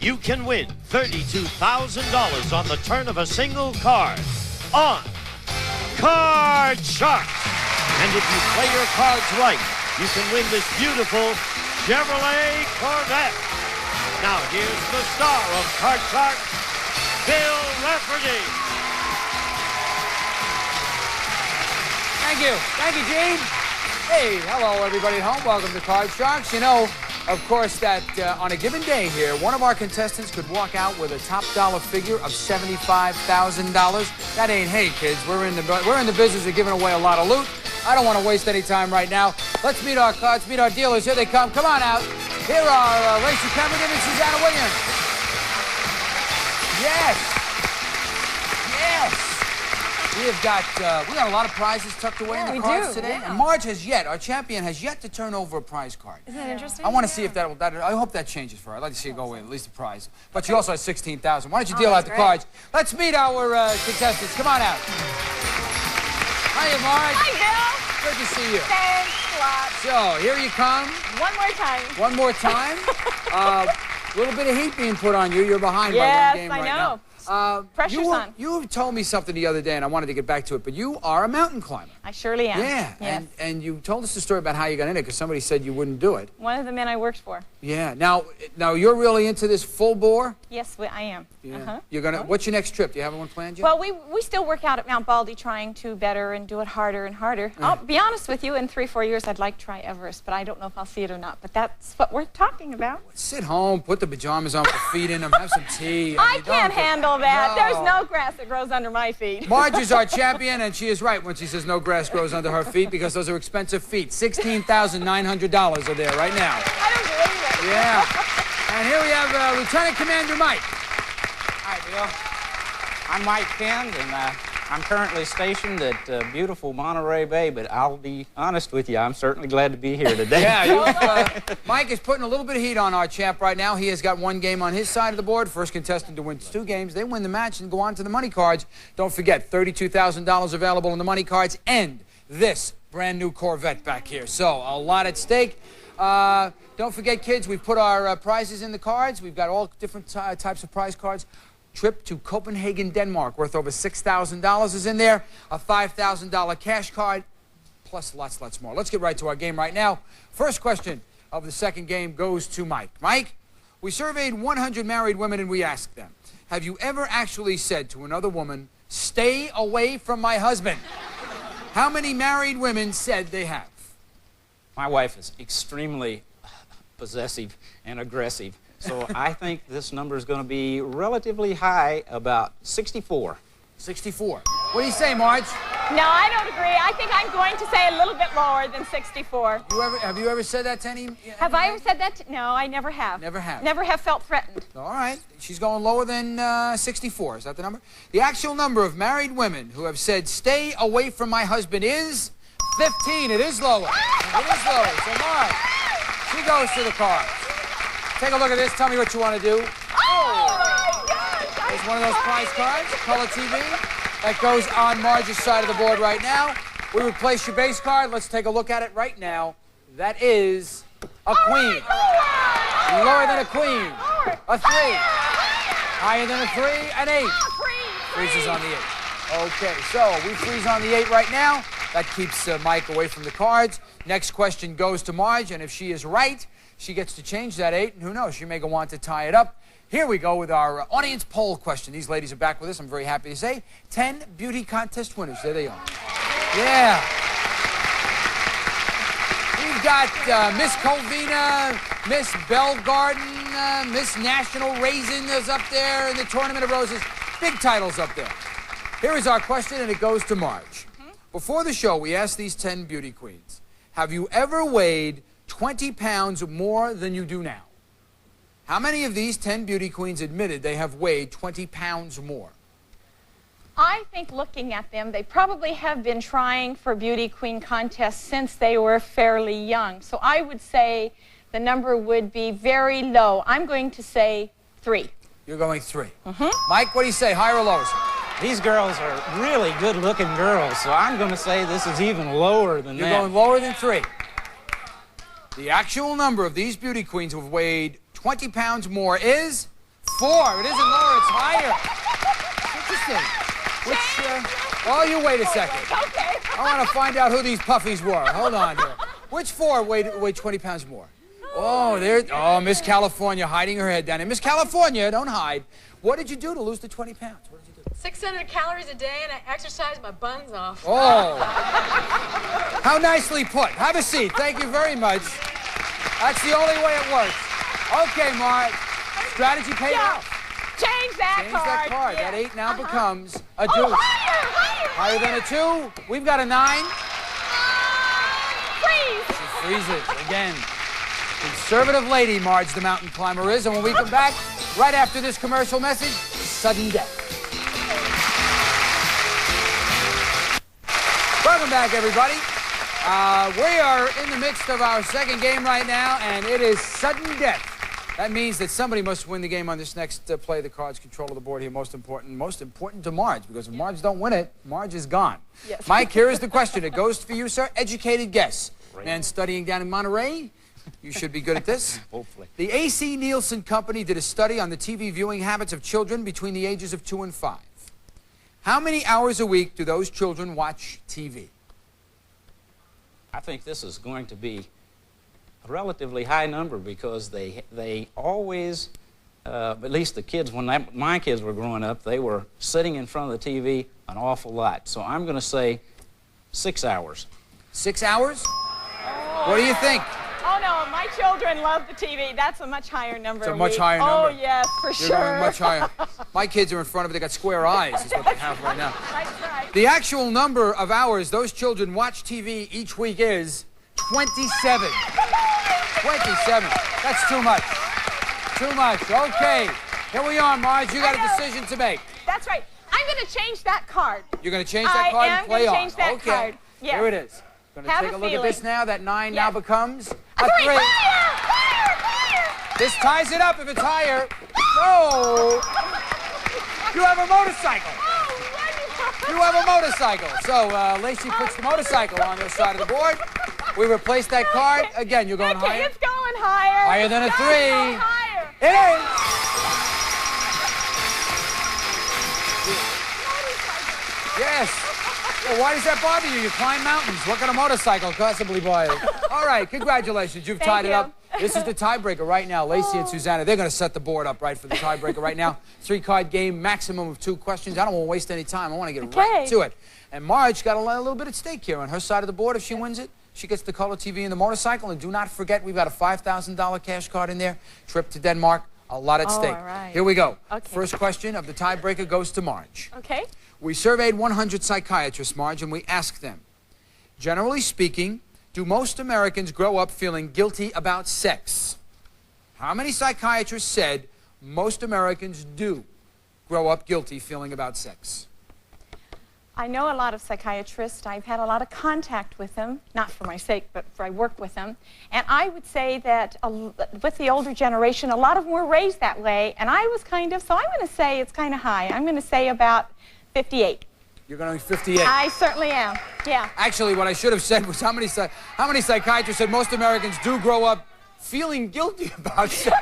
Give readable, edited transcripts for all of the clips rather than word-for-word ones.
you can win $32,000 on the turn of a single card on Card Sharks. And if you play your cards right, you can win this beautiful Chevrolet Corvette. Now here's the star of Card Sharks, Bill Rafferty. Thank you. Thank you, Gene. Hey, hello, everybody at home. Welcome to Card Sharks. You know, of course, that on a given day here, one of our contestants could walk out with a top dollar figure of $75,000. That ain't hay, kids. We're in the business of giving away a lot of loot. I don't want to waste any time right now. Let's meet our cards, meet our dealers. Here they come. Come on out. Here are Lacey Cameron and Susanna Williams. Yes. Yes. We got a lot of prizes tucked away in the cards today. Yeah. And Marge our champion, has yet to turn over a prize card. Isn't that interesting? I want to see if I hope that changes for her. I'd like to see her go away, at least a prize. But she also has $16,000. Why don't you deal out the cards? Let's meet our contestants. Come on out. Hiya, Marge. Hi, Bill. Good to see you. Thanks a lot. So, here you come. One more time. One more time. A little bit of heat being put on you. You're behind by one game right now. Pressure's on. You told me something the other day, and I wanted to get back to it, but you are a mountain climber. I surely am. Yeah, yes. and you told us the story about how you got in it, because somebody said you wouldn't do it. One of the men I worked for. Yeah. Now you're really into this full bore? Yes, I am. Yeah. You're gonna. What's your next trip? Do you have one planned yet? Well, we still work out at Mount Baldy, trying to better and do it harder and harder. I'll be honest with you, in 3-4 years, I'd like to try Everest, but I don't know if I'll see it or not. But that's what we're talking about. Sit home, put the pajamas on with the feet in them, have some tea. I can't handle that. No. There's no grass that grows under my feet. Marge is our champion, and she is right when she says no grass grows under her feet, because those are expensive feet. $16,900 are there right now. I don't believe it. Yeah. And here we have Lieutenant Commander Mike. Hi, Bill. I'm Mike Kent, and I'm currently stationed at beautiful Monterey Bay, but I'll be honest with you, I'm certainly glad to be here today. Yeah, Mike is putting a little bit of heat on our champ right now. He has got one game on his side of the board. First contestant to win 2 games. They win the match and go on to the money cards. Don't forget, $32,000 available in the money cards and this brand new Corvette back here. So, a lot at stake. Don't forget, kids, we've put our prizes in the cards. We've got all different types of prize cards. Trip to Copenhagen, Denmark, worth over $6,000 is in there. A $5,000 cash card, plus lots more. Let's get right to our game right now. First question of the second game goes to Mike. Mike, we surveyed 100 married women and we asked them, have you ever actually said to another woman, stay away from my husband? How many married women said they have? My wife is extremely possessive and aggressive, so I think this number is going to be relatively high, about 64. 64. What do you say, Marge? No, I don't agree. I think I'm going to say a little bit lower than 64. Have you ever said that to any? Have I ever said that? No, I never have. Never have. Never have felt threatened. All right. She's going lower than 64. Is that the number? The actual number of married women who have said, stay away from my husband is 15. It is lower. It is lower. So, Marge, she goes to the cards. Take a look at this. Tell me what you want to do. Oh, my gosh. There's one of those prize cards, color TV. That goes on Marge's side of the board right now. We replace your base card. Let's take a look at it right now. That is a queen. Lower than a queen. A 3. Higher than a 3. An 8. Freezes on the 8. Okay, so we freeze on the 8 right now. That keeps Mike away from the cards. Next question goes to Marge, and if she is right, she gets to change that 8, and who knows, she may go on to tie it up. Here we go with our audience poll question. These ladies are back with us, I'm very happy to say. 10 beauty contest winners. There they are. Yeah. We've got Miss Colvina, Miss Bell Garden, Miss National Raisin is up there in the Tournament of Roses. Big titles up there. Here is our question, and it goes to Marge. Before the show, we asked these 10 beauty queens, have you ever weighed 20 pounds more than you do now? How many of these 10 beauty queens admitted they have weighed 20 pounds more? I think looking at them, they probably have been trying for beauty queen contests since they were fairly young. So I would say the number would be very low. I'm going to say 3. You're going 3. Mike, what do you say, higher or lower? These girls are really good-looking girls, so I'm going to say this is even lower than that. You're going lower than 3. The actual number of these beauty queens who have weighed 20 pounds more is 4. It isn't lower, it's higher. Interesting. Oh, you wait a second. Okay. I want to find out who these puffies were. Hold on here. Which 4 weighed 20 pounds more? Oh, Miss California hiding her head down there. Miss California, don't hide. What did you do to lose the 20 pounds? What did you do? 600 calories a day, and I exercise my buns off. Oh. How nicely put. Have a seat. Thank you very much. That's the only way it works. Okay, Mark. Strategy paid off. Change that Change that card. Yeah. That 8 now becomes a deuce. Oh, higher. Higher than a 2. We've got a 9. Freeze. She freezes again. Conservative lady, Marge the mountain climber is. And when we come back, right after this commercial message, sudden death. Welcome back, everybody. We are in the midst of our second game right now, and it is sudden death. That means that somebody must win the game on this next play. The cards control of the board here. Most important to Marge, because if Marge don't win it, Marge is gone. Yes. Mike, here is the question. It goes for you, sir. Educated guess. Man studying down in Monterey. You should be good at this. Hopefully. The A.C. Nielsen Company did a study on the TV viewing habits of children between the ages of 2 and 5. How many hours a week do those children watch TV? I think this is going to be a relatively high number because they always, at least the kids, when my kids were growing up, they were sitting in front of the TV an awful lot. So I'm going to say 6 hours. 6 hours? Oh, What do you think? Oh, no, my children love the TV. That's a much higher number. It's a much higher number. Oh, yes, for You're sure. going much higher. My kids are in front of it. They got square eyes is what they have right now. That's right. The actual number of hours those children watch TV each week is 27. 27. That's too much. Too much. Okay. Here we are, Marge. You got a decision to make. That's right. I'm going to change that card. You're going to change that card and play on. I am going to change that okay. card. Yes. Here it is. Going to Have take a a look at this now. That 9 now Yes. becomes a 3. Higher! Higher! Higher! This ties it up if it's higher. No. You have a motorcycle. Oh, wonderful. You have a motorcycle. So Lacey puts the motorcycle on this side of the board. We replace that card. Again, you're going Okay, higher. it's going higher. Higher than a It's 3. going higher. It is. Yes. Well, why does that bother you? You climb mountains. What can a motorcycle possibly bother you? All right, congratulations. You've tied it you. up. This is the tiebreaker right now. Lacey and Susanna, they're going to set the board up right for the tiebreaker right now. 3-card game, maximum of 2 questions. I don't want to waste any time. I want to get right to it. And Marge got a little bit at stake here on her side of the board. If she wins it, she gets the color TV and the motorcycle. And do not forget, we've got a $5,000 cash card in there. Trip to Denmark. A lot at stake. All right. Here we go. Okay. First question of the tiebreaker goes to Marge. Okay. We surveyed 100 psychiatrists, Marge, and we asked them, generally speaking, do most Americans grow up feeling guilty about sex? How many psychiatrists said most Americans do grow up guilty feeling about sex? I know a lot of psychiatrists. I've had a lot of contact with them, not for my sake, but for I work with them. And I would say that with the older generation, a lot of them were raised that way, and I was kind of, so I'm going to say it's kind of high. I'm going to say about 58. You're going to be 58. I certainly am, yeah. Actually, what I should have said was how many psychiatrists said most Americans do grow up feeling guilty about sex.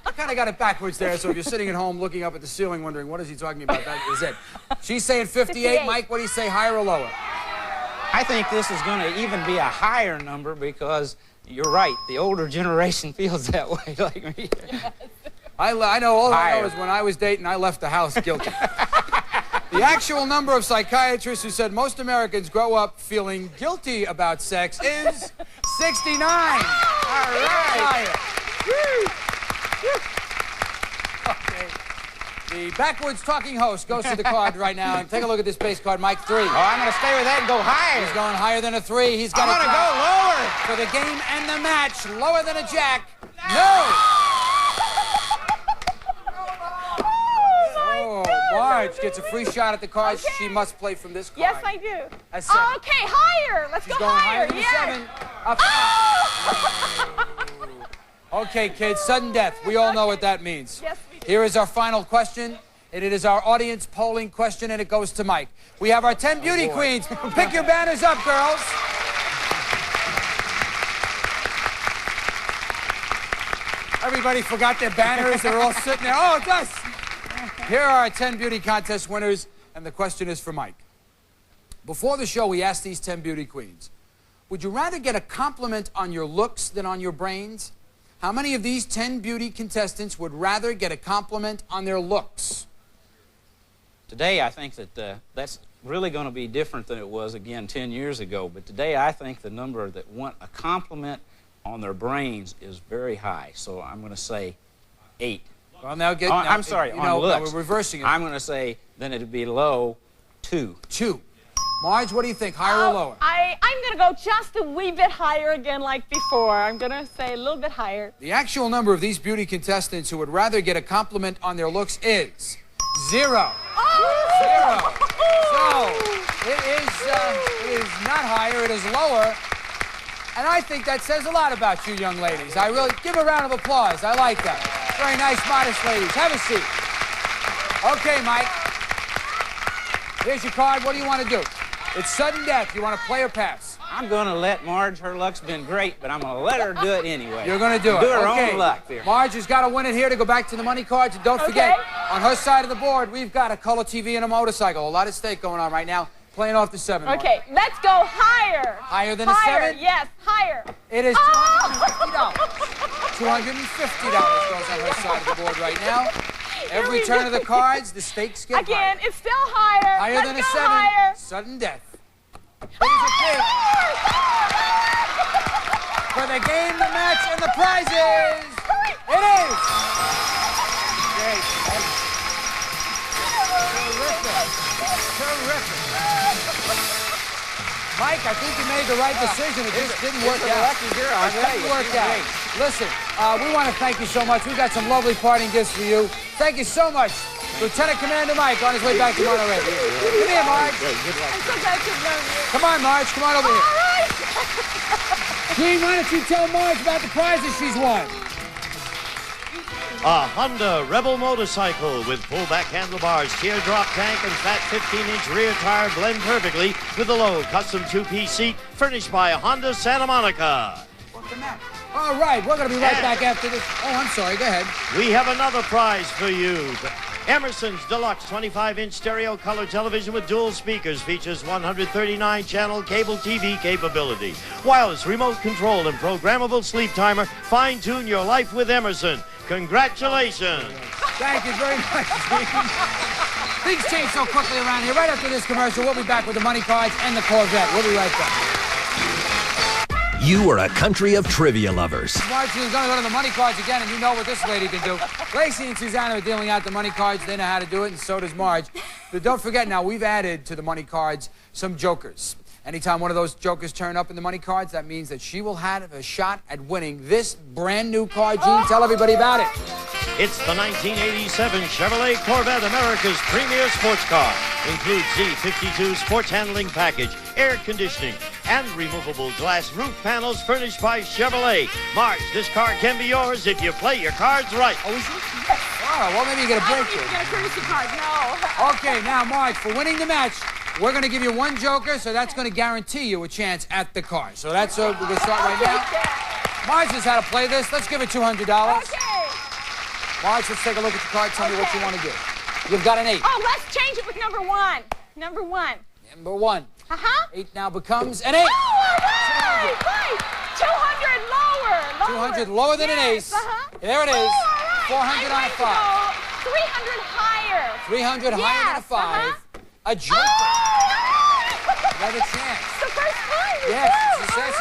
I kind of got it backwards there, so if you're sitting at home looking up at the ceiling wondering, what is he talking about, that is it. She's saying 58. Mike, what do you say, higher or lower? I think this is going to even be a higher number because you're right, the older generation feels that way like me. Yes. I know, all I know is when I was dating, I left the house guilty. The actual number of psychiatrists who said most Americans grow up feeling guilty about sex is 69. All right. Okay. The backwards talking host goes to the card right now. And take a look at this base card, Mike 3. Oh, I'm going to stay with that and go higher. He's going higher than a 3. He's got I'm going to go lower. for the game and the match. Lower than a jack. No. Marge gets a free shot at the cards. Okay. She must play from this card. Yes, I do. That's 7. Okay, higher. Let's She's go going higher. higher than Yes. 7. Up. Oh! Okay, kids, sudden death. We all know what that means. Yes, we do. Here is our final question. And it is our audience polling question, and it goes to Mike. We have our 10 beauty queens. Pick your banners up, girls. Everybody forgot their banners. They're all sitting there. Oh, it does. Here are our 10 beauty contest winners, and the question is for Mike. Before the show, we asked these 10 beauty queens, would you rather get a compliment on your looks than on your brains? How many of these 10 beauty contestants would rather get a compliment on their looks? Today, I think that that's really going to be different than it was, again, 10 years ago. But today, I think the number that want a compliment on their brains is very high. So I'm going to say 8. Well, now get... I'm sorry, on looks. We're reversing it. I'm going to say then it'd be low 2. 2. Marge, what do you think, higher or lower? I'm going to go just a wee bit higher again like before. I'm going to say a little bit higher. The actual number of these beauty contestants who would rather get a compliment on their looks is 0. Oh! 0. So, it is not higher, it is lower. And I think that says a lot about you young ladies. I really, give a round of applause. I like that. Very nice, modest ladies. Have a seat. Okay, Mike. Here's your card. What do you want to do? It's sudden death. You want to play or pass? I'm going to let Marge, her luck's been great, but I'm going to let her do it anyway. You're going to do it. Do her okay. own luck there. Marge has got to win it here to go back to the money cards. And don't forget, on her side of the board, we've got a color TV and a motorcycle. A lot of stake going on right now. Playing off the 7. Okay, let's go higher. Higher than a 7? Yes, higher. It is $250. $250 goes on her side of the board right now. Every turn of the cards, the stakes get Again, higher. It's still higher. Higher Let's than a go 7. Higher. Sudden death. Here's a pig. For the game, the match, and the prizes. It is. Great. Terrific. Mike, I think you made the right decision. It just didn't work out. It didn't work out. Listen, we want to thank you so much. We've got some lovely parting gifts for you. Thank you so much. Lieutenant Commander Mike on his way back to Monterey. Come here, Marge. I'm so glad to know you. Come on, Marge. Come on over here. All right. Gene, why don't you tell Marge about the prizes she's won? A Honda Rebel motorcycle with pullback handlebars, teardrop tank, and fat 15-inch rear tire blend perfectly with a low custom 2-piece seat furnished by Honda Santa Monica. What's the matter? All right, we're going to be right back after this. Oh, I'm sorry. Go ahead. We have another prize for you. Emerson's Deluxe 25-inch stereo color television with dual speakers features 139-channel cable TV capability. Wireless remote control and programmable sleep timer. Fine-tune your life with Emerson. Congratulations. Thank you very much, Gene. Things change so quickly around here. Right after this commercial, we'll be back with the money cards and the Corvette. We'll be right back. You are a country of trivia lovers. Marge is going to go to the money cards again, and you know what this lady can do. Lacey and Susanna are dealing out the money cards. They know how to do it, and so does Marge. But don't forget now, we've added to the money cards some jokers. Anytime one of those jokers turn up in the money cards, that means that she will have a shot at winning this brand new car. Gene, tell everybody about it. It's the 1987 Chevrolet Corvette, America's premier sports car. Includes Z52 sports handling package, air conditioning, and removable glass roof panels furnished by Chevrolet. Marge, this car can be yours if you play your cards right. Oh, is it? Oh, well, maybe you get a break here. Get a courtesy card. No. Okay, now, Marge, for winning the match, we're going to give you one joker, so that's going to guarantee you a chance at the car. So that's we're going to start right now. Marge knows how to play this. Let's give it $200. Okay. Marge, let's take a look at the card. Tell me what you want to do. You've got an 8. Oh, let's change it with number 1. Number 1. Number 1. 8 now becomes an 8. Oh, all right. Right. 200 lower. 200 lower than an ace. There it is. Oh, all right. 400 on a 5. 300 higher. 300 higher than a 5. A joker. Another chance. The first time. Yes,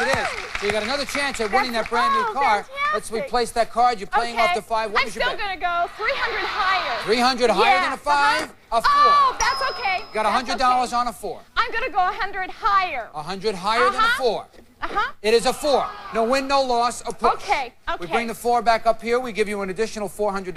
it is. So you got another chance at winning that brand new car. Let's replace that card. You're playing off the 5. What I'm was your still bet? going to go 300 higher. 300 higher than a 5? A 4. Oh, that's okay. You got $100 on a 4. I'm going to go 100 higher. 100 higher than a 4. Uh-huh. It is a 4. No win, no loss, a push. Okay. We bring the 4 back up here. We give you an additional $400.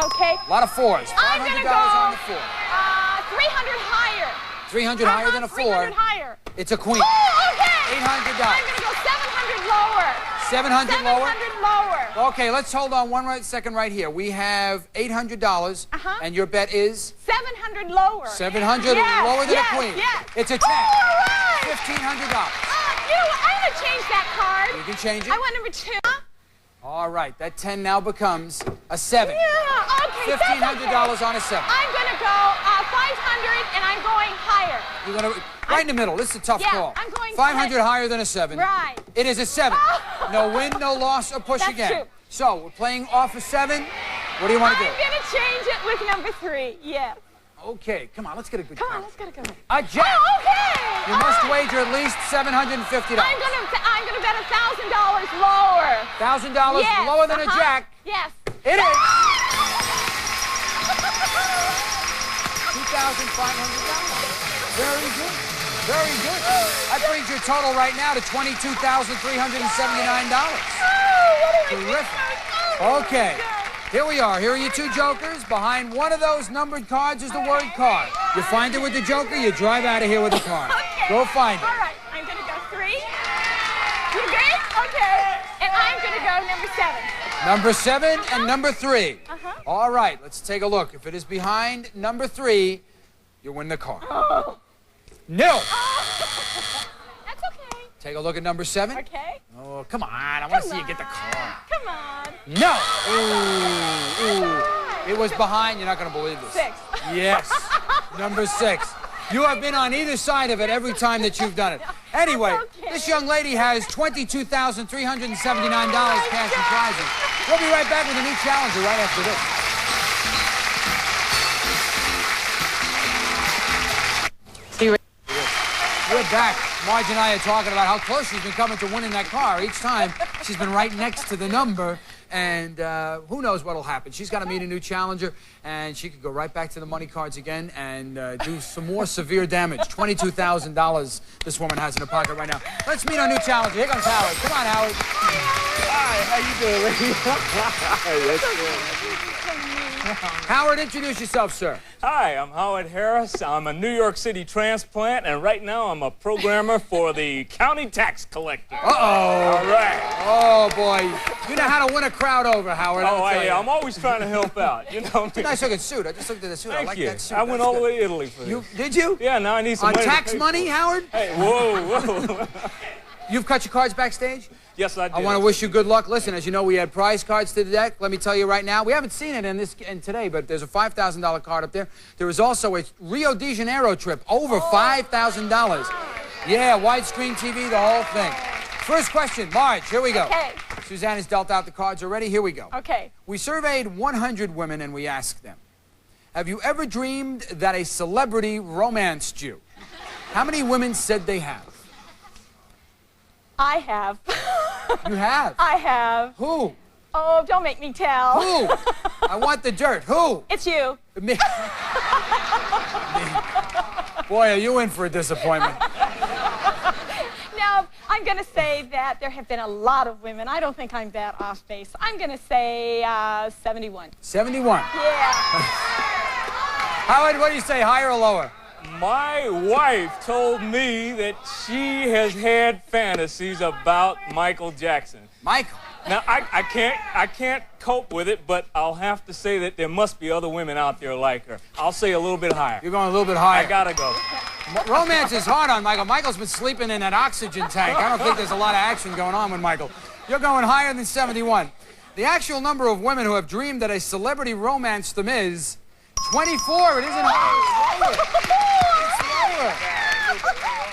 Okay. A lot of 4s. $500 I'm going to go on the 4. 300 higher. 300 higher than a 4. 300 higher. It's a queen. Oh, okay. $800. I'm going to go 700 lower. 700 lower? 700 lower. Okay, let's hold on one second right here. We have $800, and your bet is? 700 lower. 700 lower than a queen. Yes. It's a check. Oh, all right. $1,500. I'm going to change that card. You can change it. I want number 2. All right, that 10 now becomes a 7. Yeah, okay. $1,500 on a 7. I'm going to go 500, and I'm going higher. You're going to right in the middle. This is a tough call. I'm going 500 higher than a 7. Right. It is a 7. No win, no loss, or push That's again. true. So we're playing off a 7. What do you want to do? I'm going to change it with number 3. Yes. Okay, come on, let's get a good Come count. on, let's get a good one. A jack. Oh, okay. You must wager at least $750. I'm gonna bet $1,000 lower. $1,000 Yes, lower than a jack. Yes. It is. $2,500. Very good. Very good. That brings your total right now to $22,379. Terrific. Okay. Here we are. Here are your 2 jokers. Behind one of those numbered cards is the word card. You find it with the joker, you drive out of here with the card. Okay. Go find it. All right. I'm going to go 3. You agree? Okay. And I'm going to go number 7. Number 7 and number 3. Uh-huh. All right. Let's take a look. If it is behind number 3, you win the card. Oh. No. Oh. That's okay. Take a look at number 7. Okay. Oh, come on. I want to see you get the card. Come on. No. Ooh. It was behind. You're not going to believe this. 6. Yes. Number 6. You have been on either side of it every time that you've done it. Anyway, okay. This young lady has $22,379 cash and prizes. We'll be right back with a new challenger right after this. We're back. Marge and I are talking about how close she's been coming to winning that car. Each time, she's been right next to the number, and who knows what'll happen. She's got to meet a new challenger, and she could go right back to the money cards again and do some more severe damage. $22,000 this woman has in her pocket right now. Let's meet our new challenger. Here comes Howard. Come on, Howard. Hi, how you doing, lady? That's good. Howard, introduce yourself, sir. Hi, I'm Howard Harris. I'm a New York City transplant, and right now I'm a programmer for the county tax collector. Uh-oh. All right. Oh, boy. You know how to win a crowd over, Howard. Oh, I'm always trying to help out. You know me. Nice looking suit. I just looked at the suit. I Thank like you. that suit. I went That's all the good. way to Italy for this. Did you? Yeah, now I need some On money to tax pay money, for it. Howard? Hey, whoa. You've cut your cards backstage? Yes, I did. I want to wish you good luck. Listen, as you know, we had prize cards to the deck. Let me tell you right now, we haven't seen it in today, but there's a $5,000 card up there. There is also a Rio de Janeiro trip, over $5,000. Yeah, widescreen TV, the whole thing. First question, Marge, here we go. Okay. Suzanne has dealt out the cards already. Here we go. Okay. We surveyed 100 women and we asked them, have you ever dreamed that a celebrity romanced you? How many women said they have? I have. You have? I have. Who? Oh, don't make me tell. Who? I want the dirt. Who? It's you. Me. Boy, are you in for a disappointment. Now, I'm going to say that there have been a lot of women. I don't think I'm that off base. I'm going to say 71. 71. Yeah. Howard, what do you say, higher or lower? My wife told me that she has had fantasies about Michael Jackson. Michael. Now, I can't cope with it, but I'll have to say that there must be other women out there like her. I'll say a little bit higher. You're going a little bit higher. I gotta go. Romance is hard on Michael. Michael's been sleeping in that oxygen tank. I don't think there's a lot of action going on with Michael. You're going higher than 71. The actual number of women who have dreamed that a celebrity romanced them is 24. It isn't higher. It's lower.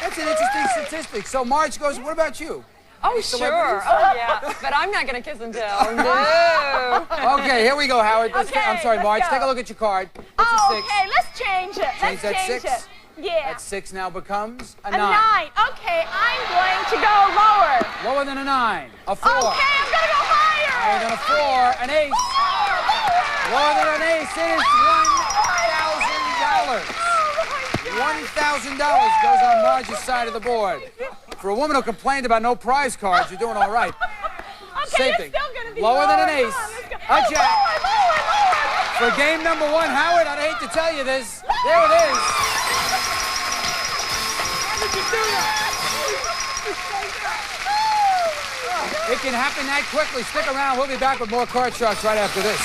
That's an interesting statistic. So Marge goes, what about you? Oh, sure. Oh, yeah. But I'm not going to kiss and tell. No. Okay, here we go, Howard. Okay, I'm sorry, let's Marge. go. Take a look at your card. It's a Oh, 6. okay, let's change it. Change that Let's change 6? it. Yeah. That 6 now becomes a 9. A 9. Okay, I'm going to go lower. Lower than a 9. A 4. Okay, I'm going to go higher. Higher than a 4. An ace. Lower than an ace. It is $1,000. $1,000 goes on Marge's side of the board. For a woman who complained about no prize cards, you're doing all right. Okay, Same it's thing. still going to be Lower than an Come ace. on, let's go. A jack. Lower. For game number 1, Howard, I'd hate to tell you this. There it is. How did you do that? It can happen that quickly. Stick around. We'll be back with more Card Sharks right after this.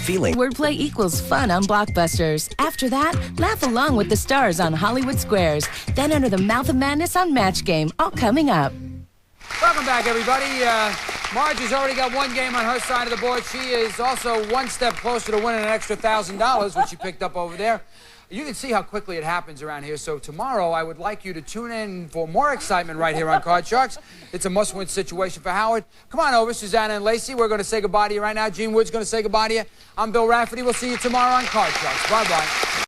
feeling. Wordplay equals fun on Blockbusters. After that, laugh along with the stars on Hollywood Squares. Then enter the Mouth of Madness on Match Game, all coming up. Welcome back, everybody. Marge has already got one game on her side of the board. She is also one step closer to winning an extra $1,000, which she picked up over there. You can see how quickly it happens around here. So tomorrow, I would like you to tune in for more excitement right here on Card Sharks. It's a must-win situation for Howard. Come on over, Susanna and Lacey. We're going to say goodbye to you right now. Gene Wood's going to say goodbye to you. I'm Bill Rafferty. We'll see you tomorrow on Card Sharks. Bye-bye.